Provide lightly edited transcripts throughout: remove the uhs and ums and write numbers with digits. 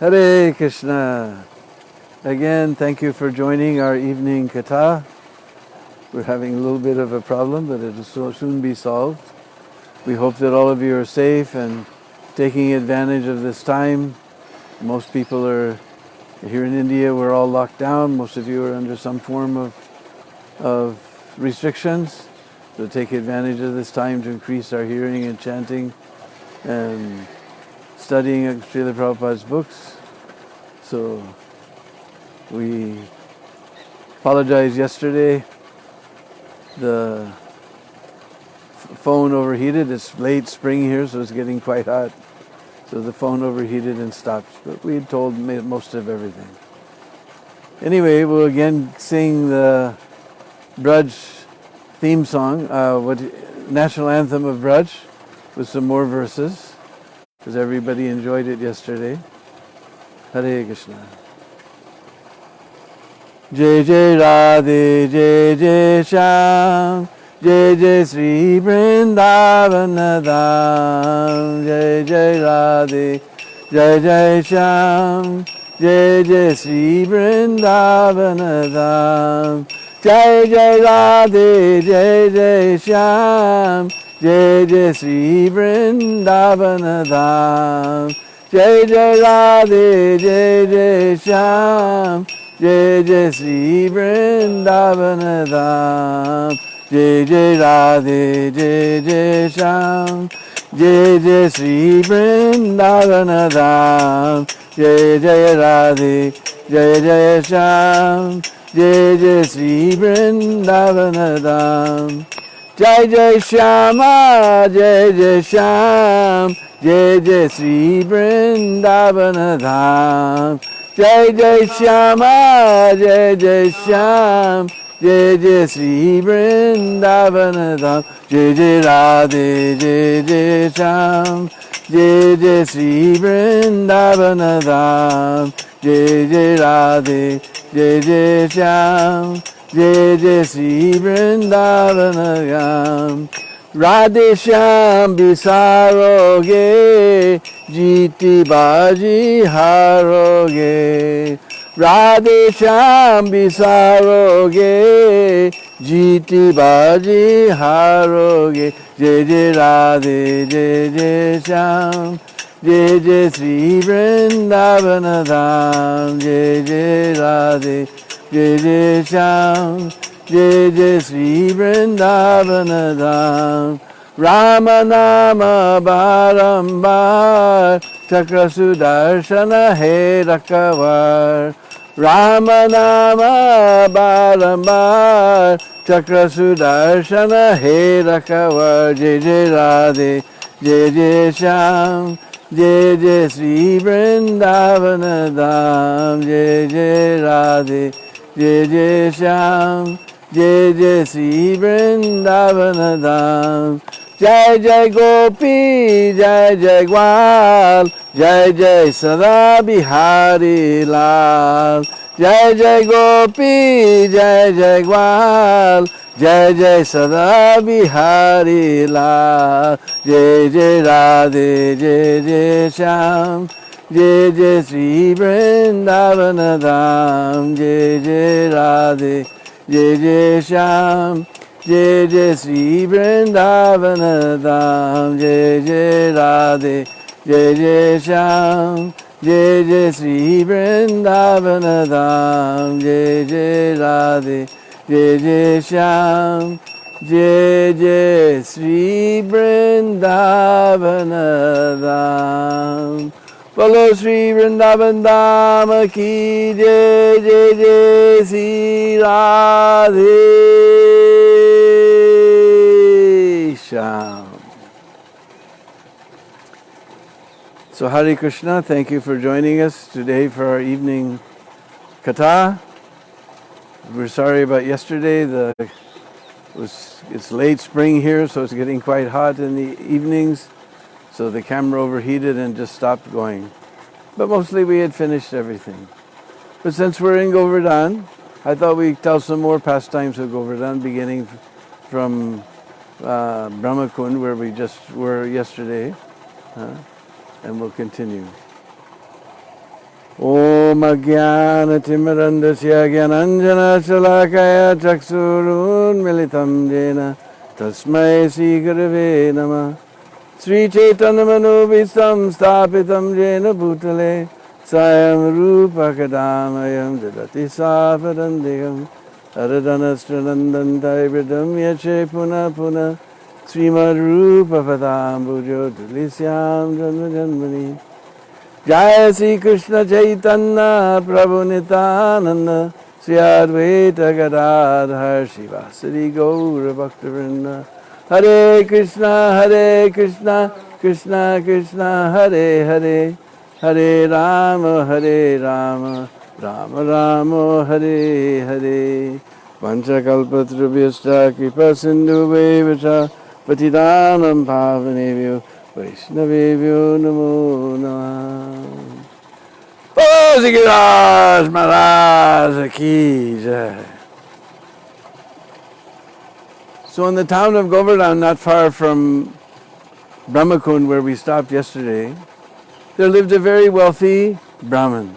Hare Krishna. Again, thank you for joining our evening katha. We're having a little bit of a problem, but it will soon be solved. We hope that all of you are safe and taking advantage of this time. Most people are here in India. We're all locked down. Most of you are under some form of restrictions. So take advantage of this time to increase our hearing and chanting and studying of Srila Prabhupada's books. So we apologized yesterday. The phone overheated. It's late spring here, so it's getting quite hot. So the phone overheated and stopped. But we had told most of everything. Anyway, we'll again sing the Braj theme song, national anthem of Braj, with some more verses, because everybody enjoyed it yesterday. Hare Krishna. Jai Jai Radhe, Jai Jai Shyam, Jai Jai Sri Vrindavan Dham. Jai Jai Radhe, Jai Jai Shyam, Jai Jai Sri Vrindavan Dham. Jai Jai Radhe, Jai Jai Shyam, Jai Jai Sri Vrindavan Dham. Jai Jai Radhe, Jai Jai Shyam, Jai Jai Sri Vrindavan Dham. Jai Jai Radhe, Jai Jai Shyam, Jai Jai Sri Vrindavan Dham. Jai Jai Radhe, Jai Jai Shyam, Jai Jai Sri Vrindavan Dham. Jai Jai Shyama, Jai Jai Shyam, Jai Jai Sri Vrindavan Dham. Jai Jai Shyama, Jai Jai Shyam, Jai Jai Sri Vrindavan Dham. Jai Jai Radhe, Jai Jai Shyam, Jai Jai Sri Vrindavan Dham. Jai Jai Radhe, Jai Jai Shyam, Jai Jai Sri Vrindavan Dham. Radhe Shyam bisaroge, jiti baji haroge. Radhe Shyam bisaroge, jiti baji haroge. Jai Jai Radhe, Jai Jai Shyam, Jai Jai Sri Vrindavan Dham. Jai Jai Radhe, Jai Jai Shyam, Jai Jai Sri Vrindavan Dham. Rama Nama Barambar, Chakra Sudarshana He Rakavar. Rama Nama Barambar, Chakra Sudarshana He Rakavar. Jai Jai Radhe, Jai Jai Shyam, Jai Jai Sri Vrindavan Dham. Jai Jai Radhe, Jai Jai Shyam, Jai Jai Sri Vrindavan Dham. Jai Jai Gopi, Jai Jai Gwal, Jai Jai Sada Bihari Lal. Jai Jai Gopi, Jai Jai Gwal, Jai Jai Sada Bihari Lal. Jai Jai Radhe, Jai Jai Shyam, Jai Jai Sri Vrindavan Dham. Jai Jai Radhe, Jai Jai Shyam, Jai Jai Sri Vrindavan Dham. Jai Jai Radhe, Jai Jai Shyam, Jai Jai Sri Vrindavan Dham. Jai Jai Radhe, Jai Jai Shyam, Jai Jai Sri Vrindavan Dham. Bolo Sri Vrindavan Dham ki Jai. Jai Jai Sri Radhe Shyam. So Hare Krishna, thank you for joining us today for our evening katha. We're sorry about yesterday. It's late spring here, so it's getting quite hot in the evenings. So the camera overheated and just stopped going. But mostly we had finished everything. But since we're in Govardhan, I thought we'd tell some more pastimes of Govardhan, beginning from Brahmakund, where we just were yesterday. And we'll continue. Om Ajnana Timirandasya Gyananjana Chalakaya Chaksurun Militam Jena Tasmai Sri Gurave Namah. Sri Chaitanya Manobhistam Stapitam Jena Bhutale Sayam Rupa Kadamayam Jadati Sapadandegam Aradhanastranandan Taibridam Yache Puna Puna Srimad Rupa Padambujo Dilisyam Janma Janmani. Jai Sri Krishna Chaitanya Prabhu Nityananda Sri Advaita Gadadhar Shivasari Gaura Bhaktivinoda. Hare Krishna Krishna Krishna Hare Hare Hare Rama Rama Rama Hare Hare. Vanchakalpatrubhyascha kripa sindhuvevacha patidanam pavanebhyo Vaishnavebhyo namo namah. Bolo Shri Giriraj Maharaj Ki Jai. So in the town of Govardhan, not far from Brahmakund, where we stopped yesterday, there lived a very wealthy Brahmin.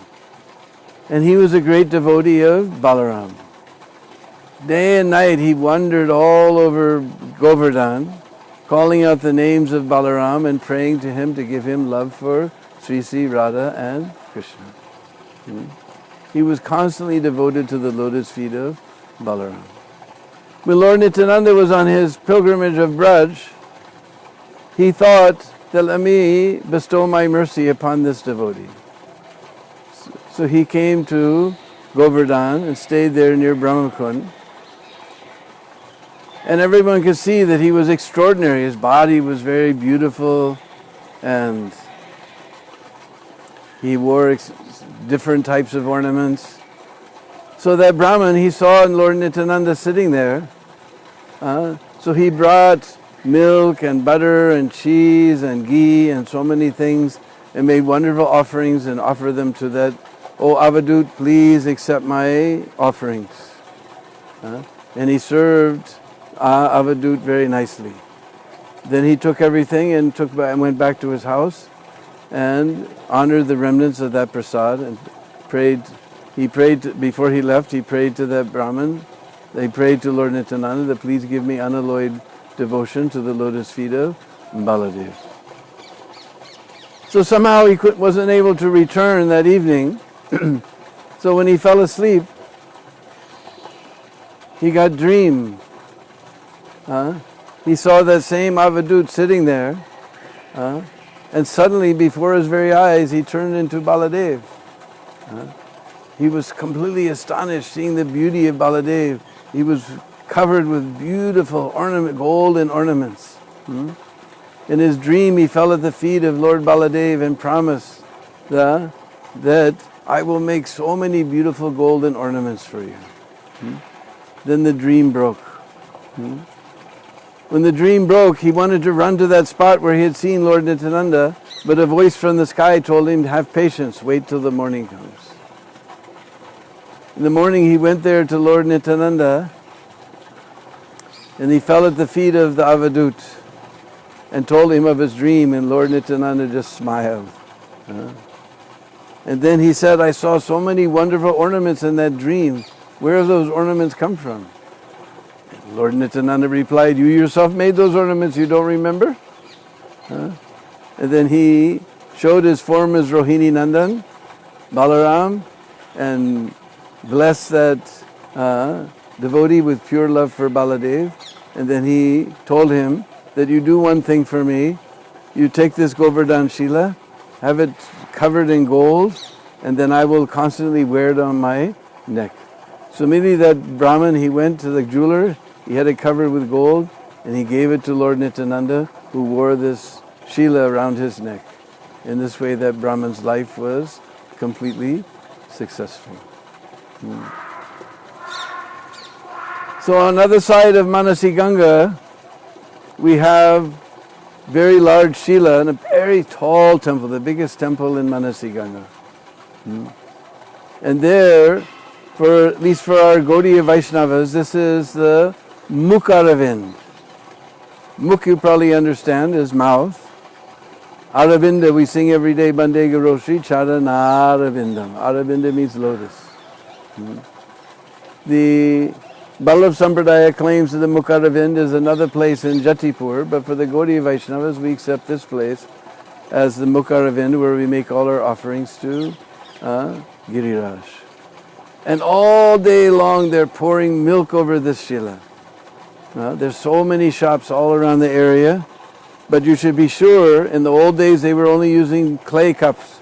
And he was a great devotee of Balaram. Day and night he wandered all over Govardhan, calling out the names of Balaram and praying to him to give him love for Sri Sri Radha and Krishna. He was constantly devoted to the lotus feet of Balaram. When Lord Nityananda was on his pilgrimage of Braj, he thought that let me bestow my mercy upon this devotee. So he came to Govardhan and stayed there near Brahmakund. And everyone could see that he was extraordinary. His body was very beautiful and he wore different types of ornaments. So that Brahman, he saw Lord Nityananda sitting there. So he brought milk and butter and cheese and ghee and so many things and made wonderful offerings and offered them to that, "Oh Avadut, please accept my offerings." And he served Avadut very nicely. Then he took everything and went back to his house and honored the remnants of that prasad and prayed. He prayed before he left. He prayed to that Brahmin. They prayed to Lord Nityananda that please give me unalloyed devotion to the lotus feet of Baladev. So somehow he wasn't able to return that evening. So when he fell asleep, he got dream. He saw that same Avadut sitting there, and suddenly before his very eyes he turned into Baladev. He was completely astonished seeing the beauty of Baladev. He was covered with beautiful gold and ornaments. In his dream he fell at the feet of Lord Baladev and promised that I will make so many beautiful golden ornaments for you. Then the dream broke. When the dream broke, he wanted to run to that spot where he had seen Lord Nityananda, but a voice from the sky told him to have patience, wait till the morning comes. In the morning he went there to Lord Nityananda and he fell at the feet of the Avadut and told him of his dream, and Lord Nityananda just smiled. And then he said, I saw so many wonderful ornaments in that dream. Where have those ornaments come from? And Lord Nityananda replied, you yourself made those ornaments, you don't remember? And then he showed his form as Rohini Nandan, Balaram, and blessed that devotee with pure love for Baladev. And then he told him that you do one thing for me. You take this Govardhan Shila, have it covered in gold, and then I will constantly wear it on my neck. So immediately that Brahmin, he went to the jeweler, he had it covered with gold, and he gave it to Lord Nityananda, who wore this Shila around his neck. In this way that Brahman's life was completely successful. So on the other side of Manasi Ganga, we have very large Shila and a very tall temple, the biggest temple in Manasi Ganga. And there, at least for our Gaudiya Vaishnavas, this is the Mukharavind. Mukh, you probably understand, is mouth. Aravinda, we sing every day, Bande Garoshri Charana Aravindam. Aravinda means lotus. The Ballabh Sampradaya claims that the Mukharavind is another place in Jatipur, but for the Gaudiya Vaishnavas, we accept this place as the Mukharavind, where we make all our offerings to Giriraj. And all day long they're pouring milk over this Shila. There's so many shops all around the area, but you should be sure, in the old days they were only using clay cups.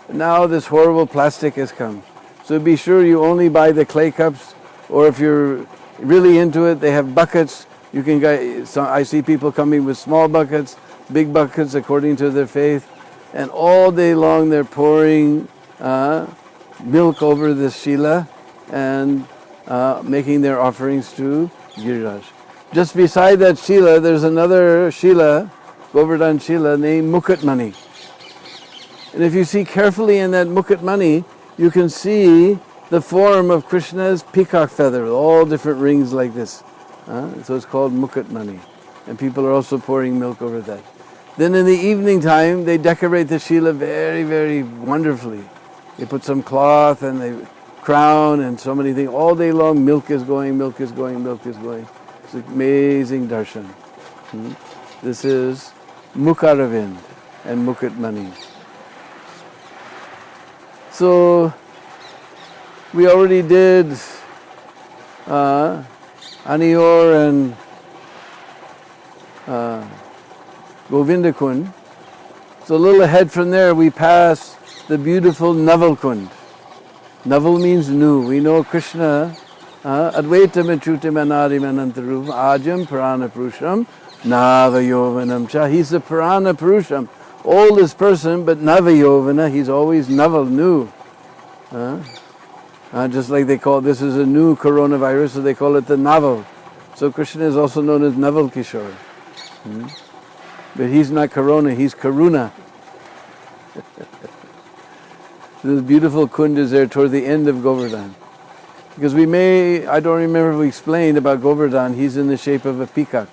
Now this horrible plastic has come. So be sure you only buy the clay cups, or if you're really into it, they have buckets. You can get, I see people coming with small buckets, big buckets according to their faith, and all day long they're pouring milk over this Shila and making their offerings to Giriraj. Just beside that Shila, there's another Shila, Govardhan Shila, named Mukutmani. And if you see carefully in that Mukutmani, you can see the form of Krishna's peacock feather, with all different rings like this. So it's called Mukutmani. And people are also pouring milk over that. Then in the evening time, they decorate the Shila very, very wonderfully. They put some cloth and they crown and so many things. All day long, milk is going, milk is going, milk is going. It's an amazing darshan. This is Mukharavind and Mukutmani. So we already did Aniyor and Govindakund. So a little ahead from there we pass the beautiful Naval Kund. Naval means new. We know Krishna, Advaitam Achyutam Anadim Anantarup, Ajam Purana Purusham, Navayovanam Cha. He's the Purana Purusham, oldest person, but Navayovana, he's always Naval, new. Just like they call, this is a new coronavirus, so they call it the Naval. So Krishna is also known as Naval Kishore. But he's not Corona, he's Karuna. This beautiful kund is there toward the end of Govardhan. Because I don't remember if we explained about Govardhan, he's in the shape of a peacock.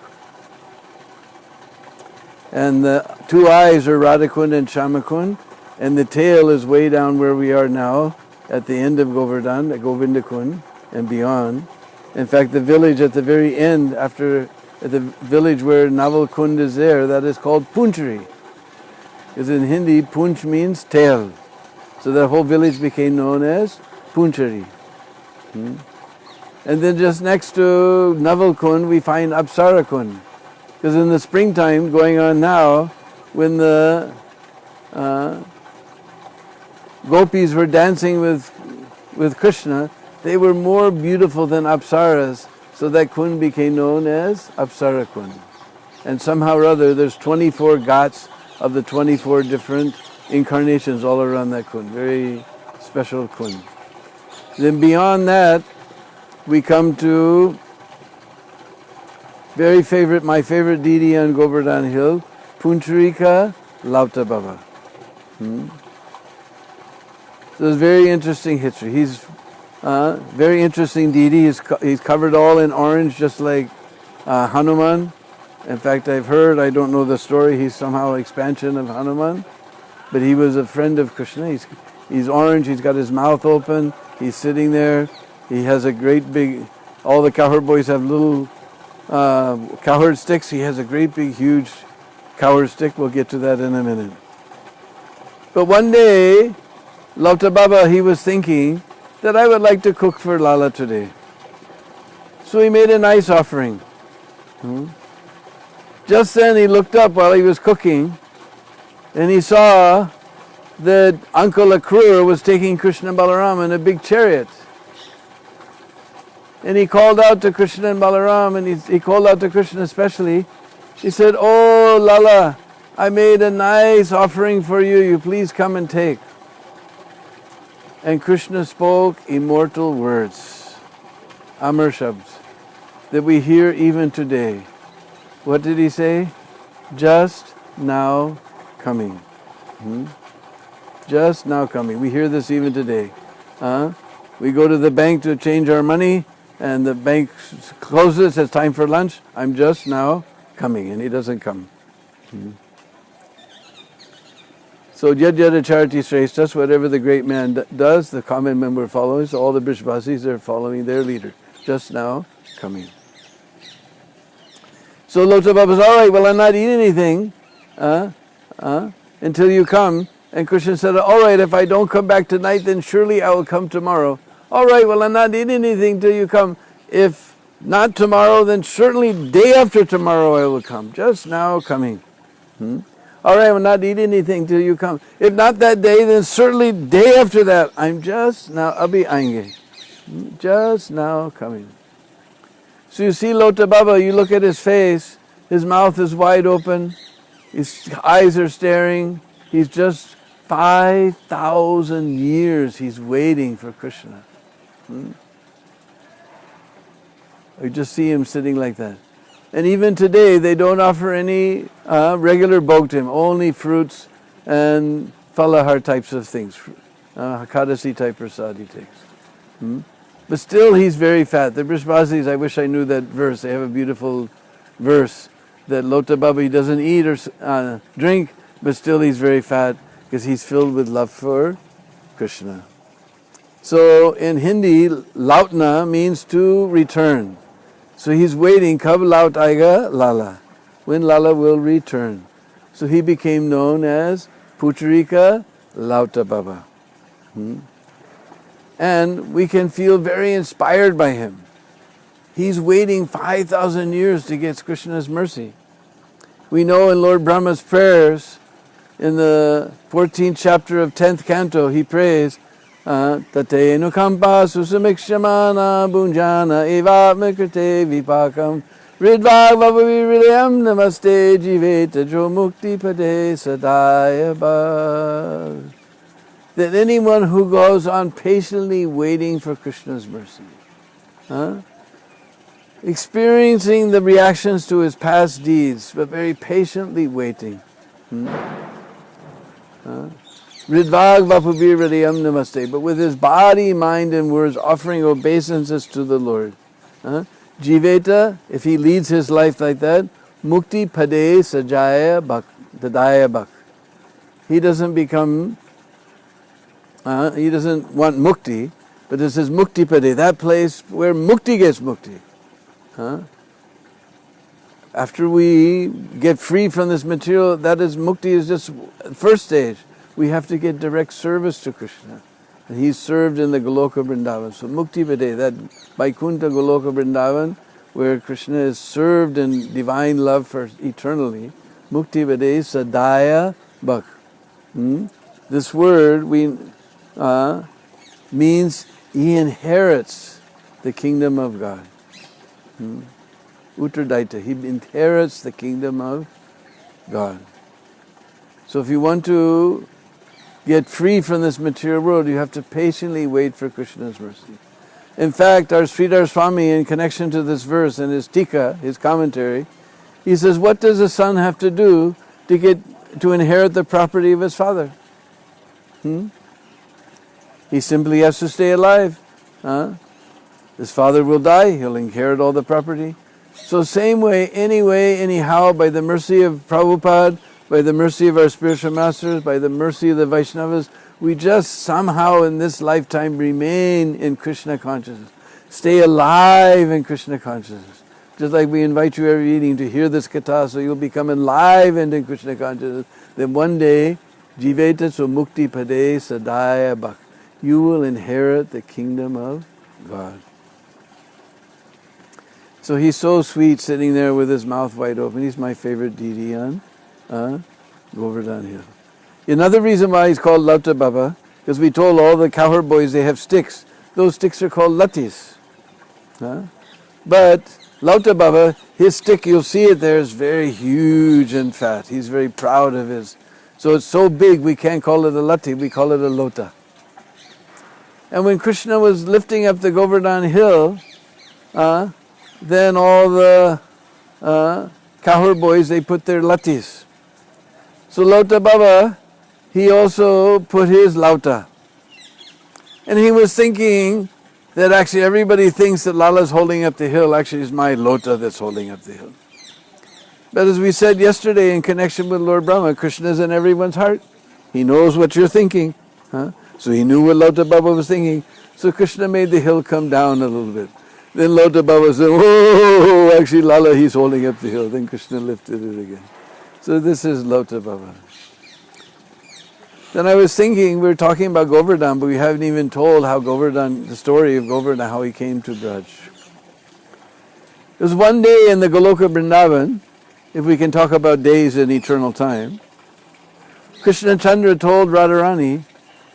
And the two eyes are Radhakund and Shamakund, and the tail is way down where we are now, at the end of Govardhan, at Govindakund and beyond. In fact, the village at the very end, at the village where Naval Kund is there, that is called Punchari. Because in Hindi, Punch means tail. So that whole village became known as Punchari. And then just next to Naval Kund, we find Apsara Kund. Because in the springtime going on now, when the gopis were dancing with Krishna, they were more beautiful than Apsaras. So that Kund became known as Apsara Kund. And somehow or other, there's 24 ghats of the 24 different incarnations all around that Kund. Very special Kund. Then beyond that, we come to my favorite deity on Govardhan Hill, Puncharika Lauta Baba. So it's a very interesting history. He's very interesting deity. He's covered all in orange, just like Hanuman. In fact, I've heard, I don't know the story, he's somehow expansion of Hanuman, but he was a friend of Krishna. He's orange, he's got his mouth open, he's sitting there, he has a great big, all the cowherd boys have little cowherd sticks. He has a great big huge cowherd stick. We'll get to that in a minute. But one day, Lauta Baba, he was thinking that I would like to cook for Lala today. So he made a nice offering. Just then he looked up while he was cooking and he saw that Uncle Akrura was taking Krishna and Balaram in a big chariot. And he called out to Krishna and Balaram, and he called out to Krishna especially. He said, "Oh Lala, I made a nice offering for you. You please come and take." And Krishna spoke immortal words, Amar Shabds, that we hear even today. What did he say? Just now coming. Just now coming. We hear this even today. We go to the bank to change our money, and the bank closes, it's time for lunch. I'm just now coming, and he doesn't come. So Yad Yadacharati Shreshtas, whatever the great man does, the common member follows. All the Brishbasis are following their leader. Just now coming. So Lota Baba says, all right, well, I'll not eat anything until you come. And Krishna said, all right, if I don't come back tonight, then surely I will come tomorrow. All right, well, I'll not eat anything till you come. If not tomorrow, then certainly day after tomorrow I will come. Just now coming. All right, I will not eat anything till you come. If not that day, then certainly day after that. I'm just now, abhi aayenge. Just now coming. So you see Lota Baba, you look at his face, his mouth is wide open, his eyes are staring. He's just 5,000 years he's waiting for Krishna. You just see him sitting like that. And even today, they don't offer any regular bhog to him, only fruits and falahar types of things. Hakadasi type prasad he takes. But still, he's very fat. The Brishbasis, I wish I knew that verse. They have a beautiful verse that Lota Baba, he doesn't eat or drink, but still he's very fat because he's filled with love for Krishna. So in Hindi, lautna means to return. So he's waiting, kab laut aega Lala, when Lala will return. So he became known as Pucharika Lauta Baba. And we can feel very inspired by him. He's waiting 5,000 years to get Krishna's mercy. We know in Lord Brahma's prayers, in the 14th chapter of 10th canto, he prays, Tate nukampa susamikshamana bunjana evatmakrite vipakam ridvag vapaviridayam namaste jiveta jo mukti pade sadaya bhav. That anyone who goes on patiently waiting for Krishna's mercy, experiencing the reactions to his past deeds, but very patiently waiting. Ridvag vapubir hridayam namaste, but with his body, mind and words offering obeisances to the Lord. Jiveta, if he leads his life like that, mukti pade sajaya bhak, dadaya bhak. He doesn't become, he doesn't want mukti, but this is mukti pade, that place where mukti gets mukti. After we get free from this material, that is mukti is just first stage. We have to get direct service to Krishna. And he's served in the Goloka Vrindavan. So Mukti Pade, that Vaikuntha Goloka Vrindavan, where Krishna is served in divine love for eternally. Mukti Pade Sadaya Bhak. This word means he inherits the kingdom of God. Uttardaita, he inherits the kingdom of God. So if you want to get free from this material world, you have to patiently wait for Krishna's mercy. In fact, our Sridhar Swami, in connection to this verse in his Tika, his commentary, he says, what does a son have to do to inherit the property of his father? He simply has to stay alive. His father will die, he'll inherit all the property. So same way, anyway, anyhow, by the mercy of Prabhupada, by the mercy of our spiritual masters, by the mercy of the Vaishnavas, we just somehow in this lifetime remain in Krishna consciousness. Stay alive in Krishna consciousness. Just like we invite you every evening to hear this katha, so you'll become enlivened in Krishna consciousness. Then one day, jiveta so mukti pade sadaya bhak, you will inherit the kingdom of God. So he's so sweet sitting there with his mouth wide open. He's my favorite deity on Govardhan Hill. Another reason why he's called Lauta Baba, because we told all the cowherd boys they have sticks. Those sticks are called latis. But Lauta Baba, his stick, you'll see it there, is very huge and fat. He's very proud of his. So it's so big we can't call it a lati, we call it a lota. And when Krishna was lifting up the Govardhan Hill, then all the cowherd boys, they put their latis. So Lauta Baba, he also put his lauta. And he was thinking that actually everybody thinks that Lala's holding up the hill. Actually, it's my lota that's holding up the hill. But as we said yesterday in connection with Lord Brahma, Krishna is in everyone's heart. He knows what you're thinking. Huh? So he knew what Lota Baba was thinking. So Krishna made the hill come down a little bit. Then Lota Baba said, whoa, actually Lala, he's holding up the hill. Then Krishna lifted it again. So this is Lota Baba. Then I was thinking, we were talking about Govardhan, but we haven't even told how Govardhan, the story of Govardhan, how he came to Braj. It was one day in the Goloka Vrindavan, if we can talk about days in eternal time, Krishna Chandra told Radharani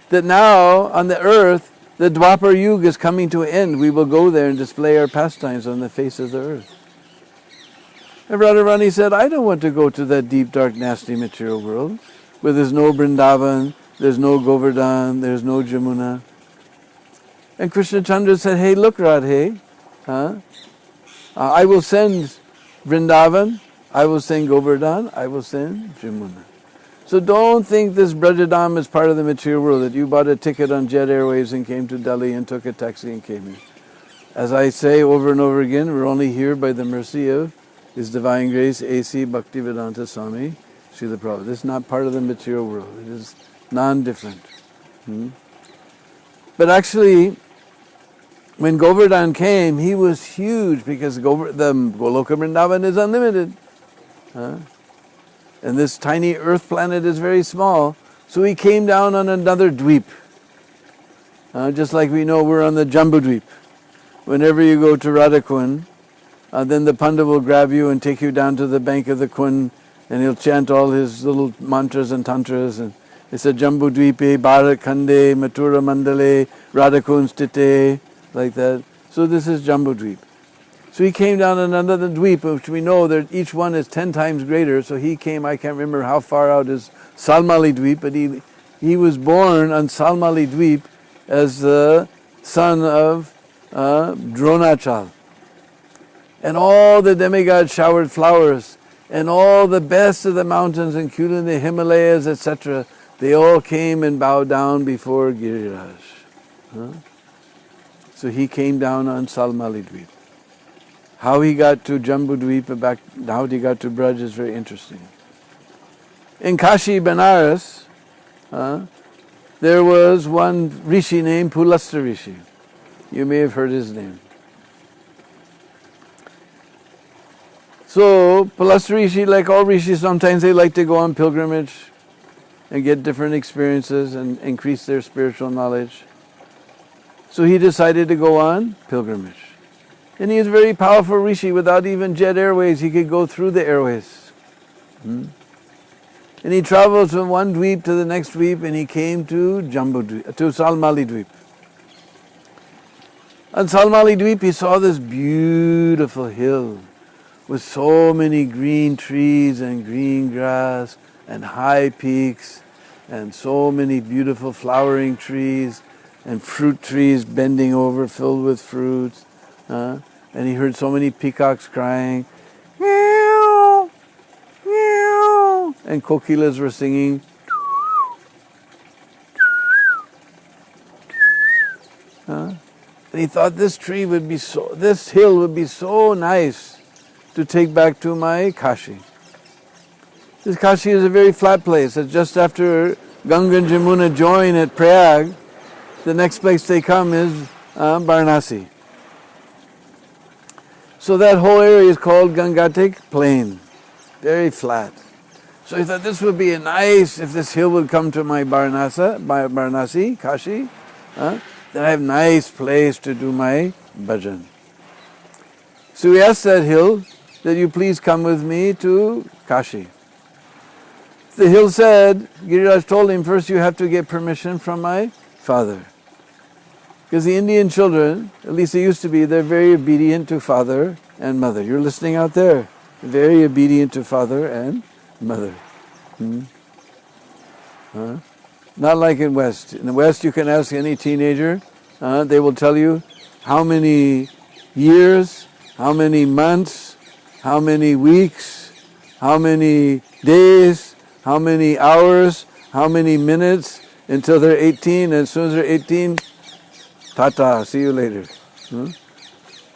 that now on the earth, the Dwapar Yuga is coming to an end. We will go there and display our pastimes on the face of the earth. And Radharani said, I don't want to go to that deep, dark, nasty material world where there's no Vrindavan, there's no Govardhan, there's no Jamuna. And Krishna Chandra said, hey, look, Radhe, I will send Vrindavan, I will send Govardhan, I will send Jamuna. So don't think this Brajadam is part of the material world, that you bought a ticket on Jet Airways and came to Delhi and took a taxi and came here. As I say over and over again, we're only here by the mercy of His Divine Grace, A.C. Bhaktivedanta Swami, Srila Prabhupada. This is not part of the material world. It is non-different. But actually, when Govardhan came, he was huge because the Goloka Vrindavan is unlimited. And this tiny earth planet is very small. So he came down on another dweep. Just like we know we're on the Jambu Dweep. Whenever you go to Radhakund, then the Panda will grab you and take you down to the bank of the Kund, and he'll chant all his little mantras and tantras. And it's a Jambu Dweepe, Bharat Khande, Mathura Mandale, Radhakund Stite, like that. So this is Jambu Dweep. So he came down on another dweep, which we know that each one is 10 times greater. So he came, I can't remember how far out is Salmali Dweep, but he was born on Salmali Dweep as the son of Dronachal. And all the demigods showered flowers, and all the best of the mountains, including the Himalayas, etc., they all came and bowed down before Giriraj. So he came down on Salmali Dweep. How he got to Jambu Dweep and back, how he got to Braj is very interesting. In Kashi, Benares, there was one rishi named Pulasta Rishi. You may have heard his name. So, Pulasta Rishi, like all rishis, sometimes they like to go on pilgrimage and get different experiences and increase their spiritual knowledge. So he decided to go on pilgrimage. And he is a very powerful rishi. Without even jet airways, he could go through the airways. And he travels from one dweep to the next dweep, and he came to Salmali Dweep. On Salmali Dweep, he saw this beautiful hill with so many green trees and green grass and high peaks and so many beautiful flowering trees and fruit trees bending over filled with fruits. And he heard so many peacocks crying, meow, meow, and kokilas were singing. And he thought this hill would be so nice to take back to my Kashi. This Kashi is a very flat place. It's just after Ganga and Jamuna join at Prayag, the next place they come is Varanasi. So that whole area is called Gangatik Plain, very flat. So he thought this would be nice if this hill would come to my Varanasi, Kashi, then I have a nice place to do my bhajan. So he asked that hill that you please come with me to Kashi. The hill said, Giriraj told him, first you have to get permission from my father. Because the Indian children, at least they used to be, they're very obedient to father and mother. You're listening out there. Very obedient to father and mother. Not like in West. In the West you can ask any teenager, they will tell you how many years, how many months, how many weeks, how many days, how many hours, how many minutes until they're 18, and as soon as they're 18, Tata, see you later.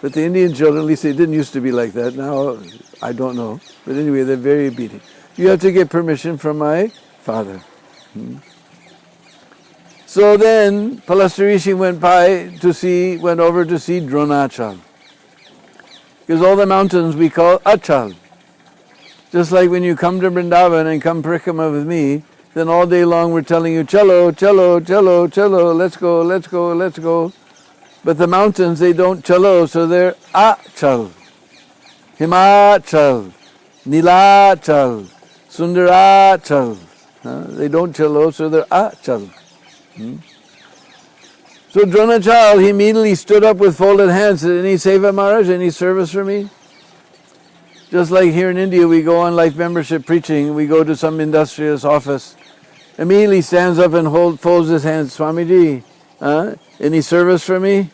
But the Indian children, at least they didn't used to be like that. Now, I don't know. But anyway, they're very obedient. You have to get permission from my father. So then Palasarishi went over to see Dronachal. Because all the mountains we call Achal. Just like when you come to Vrindavan and come Parikama with me, then all day long we're telling you, Chalo, Chalo, Chalo, Chalo, let's go, let's go, let's go. But the mountains, they don't Chalo, so they're Achal. Himachal, Nilachal, Sundarachal. They don't Chalo, so they're Achal. So Dronachal, he immediately stood up with folded hands. Said, any seva Maharaj, any service for me? Just like here in India, we go on life membership preaching, we go to some industrious office. Immediately stands up and folds his hands, Swamiji, any service for me?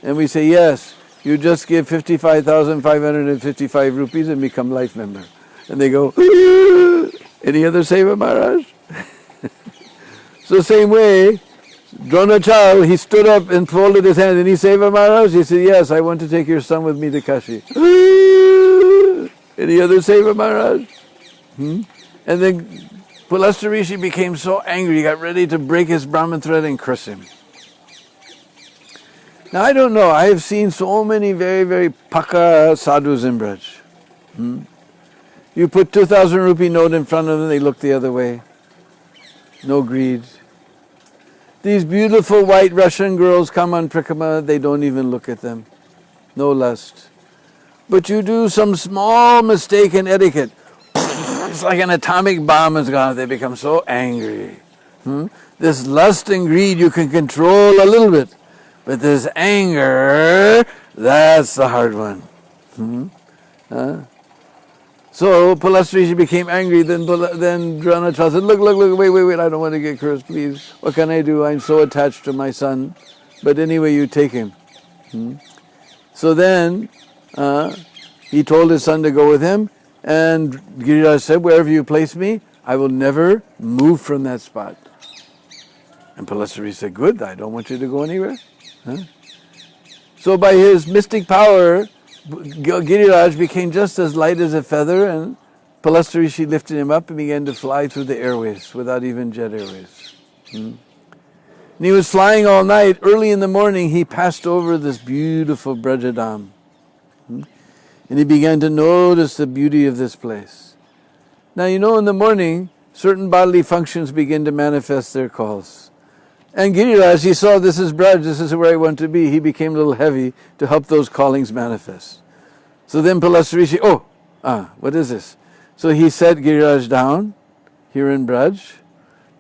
And we say, yes, you just give 55,555 rupees and become life member. And they go, any other seva Maharaj? So same way, Dronachal, he stood up and folded his hands. Any seva Maharaj? He said, yes, I want to take your son with me to Kashi. Any other seva Maharaj? And then Pulasarishi became so angry, he got ready to break his Brahman thread and curse him. Now I don't know, I have seen so many very, very paka sadhus in Braj. You put 2,000 rupee note in front of them, they look the other way. No greed. These beautiful white Russian girls come on Parikama, they don't even look at them. No lust. But you do some small mistake in etiquette, it's like an atomic bomb has gone off, they become so angry. This lust and greed you can control a little bit, but this anger, that's the hard one. So Pulasarishi became angry, then Dronachal said, look, wait, I don't want to get cursed, please. What can I do? I'm so attached to my son. But anyway, you take him. So then he told his son to go with him, and Giriraj said, wherever you place me, I will never move from that spot. And Pulasarishi said, good, I don't want you to go anywhere. So by his mystic power, Giriraj became just as light as a feather, and Pulasarishi lifted him up and began to fly through the airways without even jet airways. And he was flying all night. Early in the morning, he passed over this beautiful Brajadam. And he began to notice the beauty of this place. Now, you know, in the morning, certain bodily functions begin to manifest their calls. And Giriraj, he saw this is Braj, this is where I want to be. He became a little heavy to help those callings manifest. So then Pulasarishi, what is this? So he set Giriraj down here in Braj.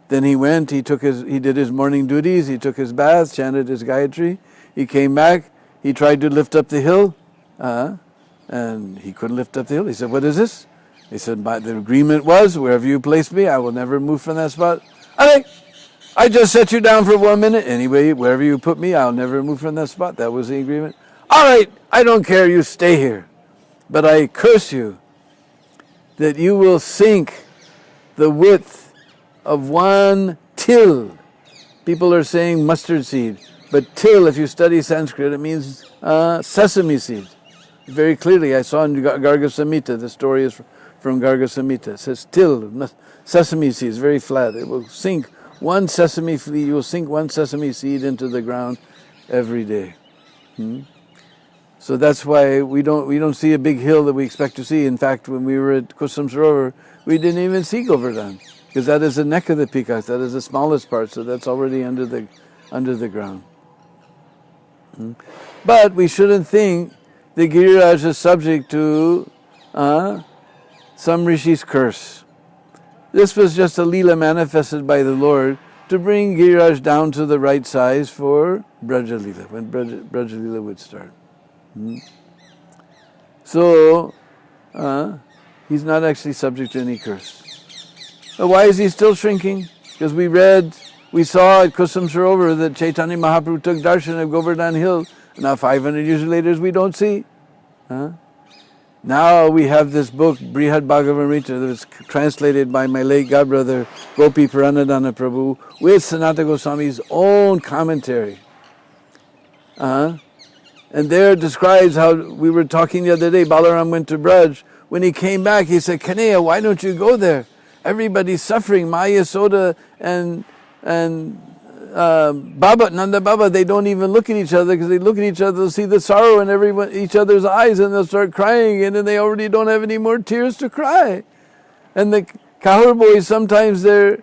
Then he went, he did his morning duties, he took his bath, chanted his Gayatri. He came back, he tried to lift up the hill, and he couldn't lift up the hill. He said, what is this? He said, the agreement was, wherever you place me, I will never move from that spot. Okay. I just set you down for 1 minute. Anyway, wherever you put me, I'll never move from that spot. That was the agreement. All right, I don't care, you stay here. But I curse you that you will sink the width of 1 till. People are saying mustard seed. But till, if you study Sanskrit, it means sesame seed. Very clearly, I saw in Garga Samhita, the story is from Garga Samhita. It says till, sesame seed is very flat. It will sink you will sink 1 sesame seed into the ground every day. So that's why we don't see a big hill that we expect to see. In fact, when we were at Kusam Sarovar, we didn't even see Govardhan, because that is the neck of the peacock. That is the smallest part, so that's already under the ground. But we shouldn't think that Giriraj is subject to some rishi's curse. This was just a Leela manifested by the Lord to bring Giriraj down to the right size for Braja Leela, when Braja Leela would start. So, he's not actually subject to any curse. But why is he still shrinking? Because we saw at Kusam Sarovar that Chaitanya Mahaprabhu took darshan of Govardhan Hill. Now 500 years later we don't see. Now we have this book, Brihad Bhagavatamrita, that was translated by my late godbrother, Gopi Paranadhana Prabhu, with Sanatana Goswami's own commentary. And there it describes how we were talking the other day, Balaram went to Braj. When he came back, he said, Kaneya, why don't you go there? Everybody's suffering. Maya Soda and Baba, Nanda Baba, they don't even look at each other because they look at each other, they'll see the sorrow in each other's eyes and they'll start crying and then they already don't have any more tears to cry. And the Kahur boys, sometimes they're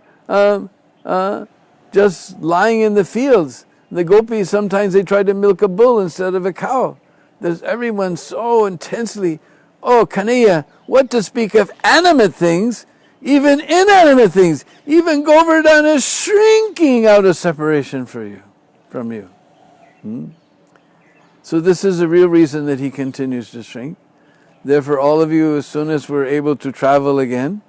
just lying in the fields. The gopis, sometimes they try to milk a bull instead of a cow. There's everyone so intensely, oh Kanhaiya, what to speak of animate things, even inanimate things. Even Govardhan is shrinking out of separation from you. So this is the real reason that he continues to shrink. Therefore, all of you, as soon as we're able to travel again,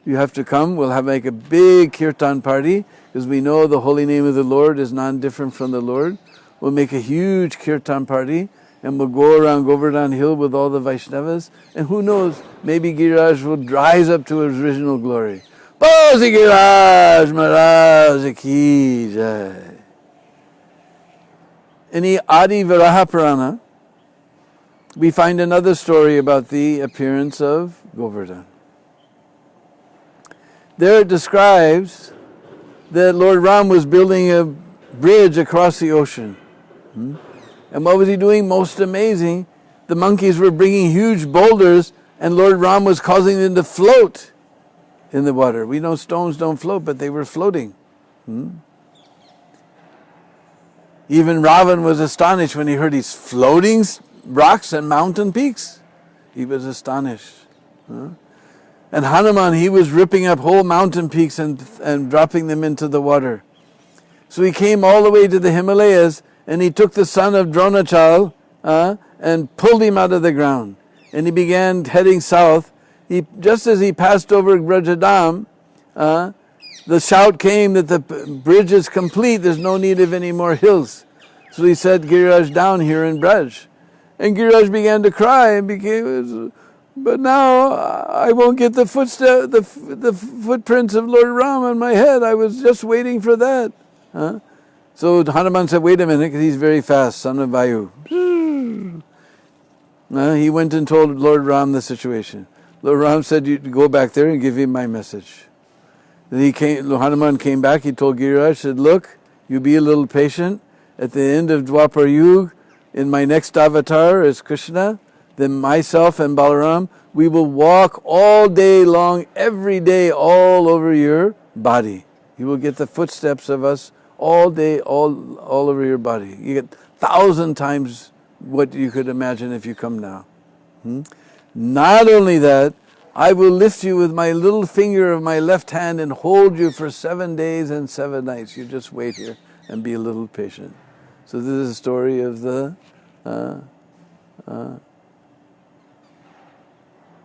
you have to come. We'll make a big kirtan party, because we know the holy name of the Lord is non-different from the Lord. We'll make a huge kirtan party, and we'll go around Govardhan Hill with all the Vaishnavas, and who knows, maybe Giriraj will rise up to his original glory. Bosi Giriraj Maharaj Ki Jai. In the Adi Viraha Purana, we find another story about the appearance of Govardhan. There it describes that Lord Ram was building a bridge across the ocean. And what was he doing? Most amazing. The monkeys were bringing huge boulders and Lord Ram was causing them to float in the water. We know stones don't float, but they were floating. Even Ravan was astonished when he heard these floating rocks and mountain peaks. He was astonished. And Hanuman, he was ripping up whole mountain peaks and dropping them into the water. So he came all the way to the Himalayas and he took the son of Dronachal and pulled him out of the ground. And he began heading south. Just as he passed over Brajadam, the shout came that the bridge is complete, there's no need of any more hills. So he said, Giriraj down here in Braj. And Giriraj began to cry and became, but now I won't get the footprints of Lord Ram on my head. I was just waiting for that. So Hanuman said, wait a minute, because he's very fast, son of Vayu. He went and told Lord Ram the situation. Lord Ram said, you go back there and give him my message. Then Hanuman came back, he told Giriraj, said, look, you be a little patient. At the end of Dwapar Yuga, in my next avatar as Krishna, then myself and Balaram, we will walk all day long, every day, all over your body. You will get the footsteps of us all day, all over your body. You get 1,000 times what you could imagine if you come now. Not only that, I will lift you with my little finger of my left hand and hold you for 7 days and 7 nights. You just wait here and be a little patient. So this is a story of the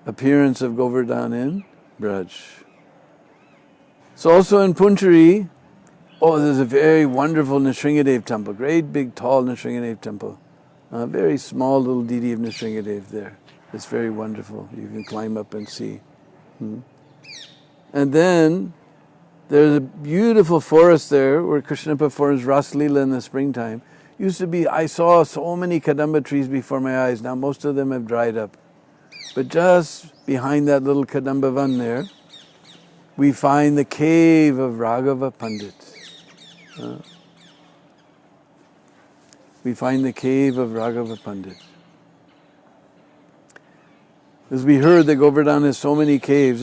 appearance of Govardhan in Braj. So also in Punchari, there's a very wonderful Nrsingadev temple, great big tall Nrsingadev temple. A very small little deity of Nrsingadev there. It's very wonderful. You can climb up and see. And then there's a beautiful forest there where Krishna performs Ras Leela in the springtime. I saw so many Kadamba trees before my eyes. Now most of them have dried up. But just behind that little Kadamba Van there, we find the cave of Raghava Pandit. We find the cave of Raghava Pandit. As we heard that Govardhan has so many caves,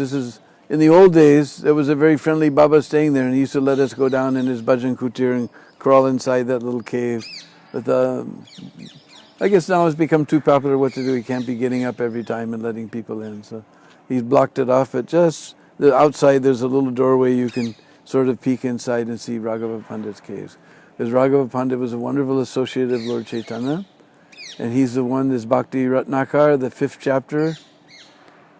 in the old days, there was a very friendly Baba staying there and he used to let us go down in his bhajan kutir and crawl inside that little cave. But I guess now it's become too popular what to do. He can't be getting up every time and letting people in. So he's blocked it off, but just outside there's a little doorway you can sort of peek inside and see Raghava Pandit's caves. Because Raghava Pandit was a wonderful associate of Lord Chaitanya, and he's the one that's Bhakti Ratnakar, the 5th chapter,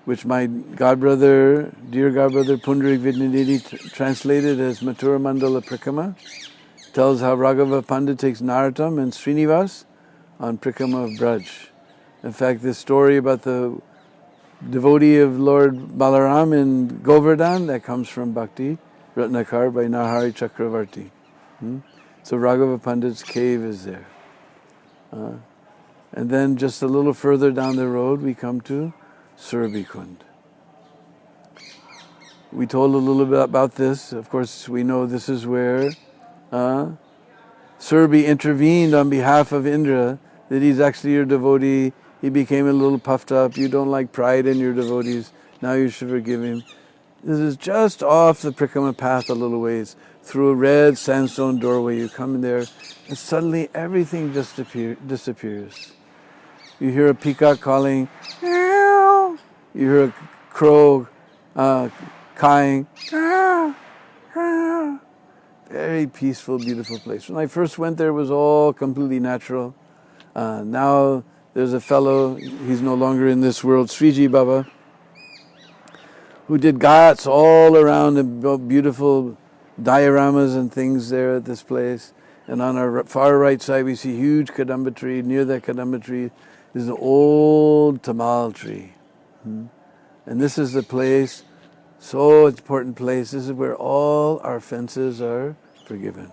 which my dear godbrother Pundarik Vidyanidhi translated as Mathura Mandala Prikama, tells how Raghava Pandit takes Narottam and Srinivas on Prikama of Braj. In fact, this story about the devotee of Lord Balaram in Govardhan, that comes from Bhakti Ratnakar by Narhari Chakravarti. So Raghava Pandit's cave is there. And then just a little further down the road, we come to Surabhi-Kund. We told a little bit about this. Of course, we know this is where Surabhi intervened on behalf of Indra, that he's actually your devotee. He became a little puffed up. You don't like pride in your devotees. Now you should forgive him. This is just off the Prikrama path a little ways. Through a red sandstone doorway, you come in there, and suddenly everything just disappears. You hear a peacock calling, meow. You hear a crow cawing, meow, meow. Very peaceful, beautiful place. When I first went there, it was all completely natural. Now there's a fellow, he's no longer in this world, Sriji Baba, who did ghats all around the beautiful dioramas and things there at this place. And on our far right side, we see a huge kadamba tree. Near that kadamba tree is an old tamal tree. And this is the place, so important place. This is where all our offenses are forgiven.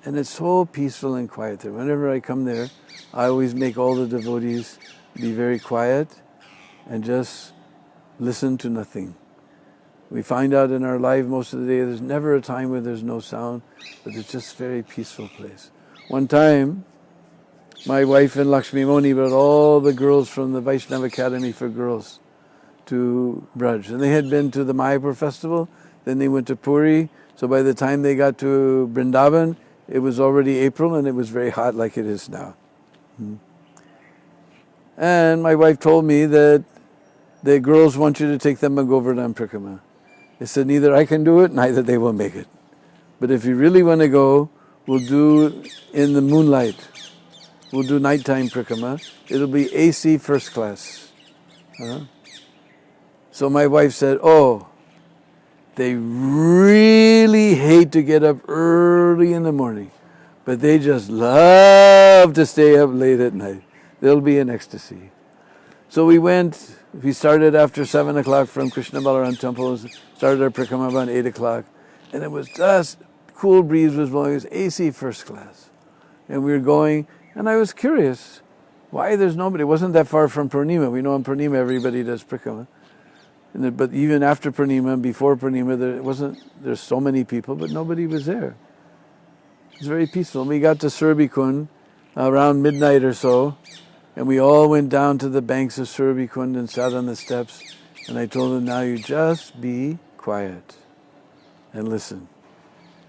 And it's so peaceful and quiet there. Whenever I come there, I always make all the devotees be very quiet and just listen to nothing. We find out in our life most of the day there's never a time where there's no sound, but it's just a very peaceful place. One time, my wife and Lakshmi Moni brought all the girls from the Vaishnava Academy for Girls to Braj. And they had been to the Mayapur festival, then they went to Puri. So by the time they got to Vrindavan, it was already April and it was very hot like it is now. And my wife told me that the girls want you to take them a Govardhan Prikrama. They said, neither I can do it, neither they will make it. But if you really want to go, we'll do in the moonlight. We'll do nighttime Prikrama. It'll be AC first class. So my wife said, oh, they really hate to get up early in the morning, but they just love to stay up late at night. They'll be in ecstasy. So we started after 7 o'clock from Krishna Balaram Temple, started our Prikrama about 8 o'clock, and it was just, cool breeze was blowing, it was AC first class. And we were going, and I was curious, why there's nobody? It wasn't that far from Purnima. We know on Purnima everybody does Prikrama. But even after Purnima, before Purnima, there's so many people, but nobody was there. It was very peaceful. And we got to Surabhi Kund around midnight or so, and we all went down to the banks of Surabhi Kund and sat on the steps. And I told them, now you just be quiet and listen.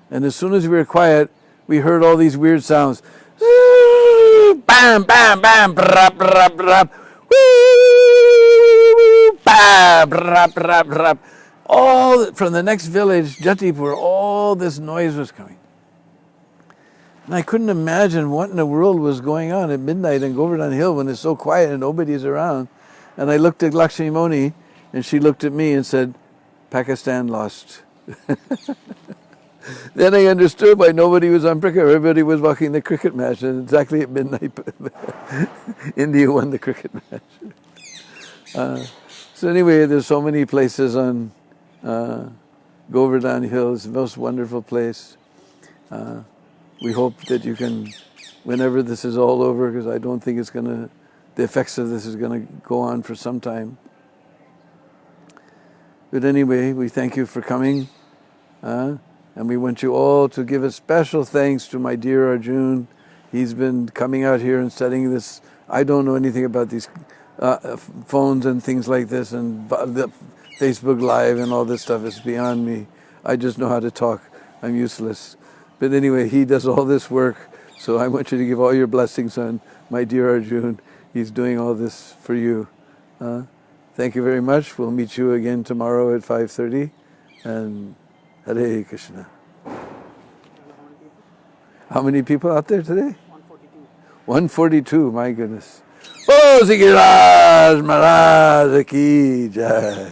And as soon as we were quiet, we heard all these weird sounds. Bam, bam, bam, brap, brap, brap. Woo, bam, brap, brap, brap. All from the next village, Jatipur, all this noise was coming. And I couldn't imagine what in the world was going on at midnight in Govardhan Hill when it's so quiet and nobody's around. And I looked at Lakshmi Moni, and she looked at me and said, Pakistan lost. Then I understood why nobody was on cricket. Everybody was watching the cricket match, and exactly at midnight, India won the cricket match. So anyway, there's so many places on Govardhan Hill. It's the most wonderful place. We hope that you can, whenever this is all over, because I don't think the effects of this is going to go on for some time. But anyway, we thank you for coming. And we want you all to give a special thanks to my dear Arjun. He's been coming out here and studying this. I don't know anything about these phones and things like this and the Facebook Live and all this stuff. It's beyond me. I just know how to talk. I'm useless. But anyway, he does all this work. So I want you to give all your blessings on my dear Arjun. He's doing all this for you. Thank you very much. We'll meet you again tomorrow at 5:30. And Hare Krishna. How many people out there today? 142. 142, my goodness. Oh, Sikiraj Maharaj ki jai.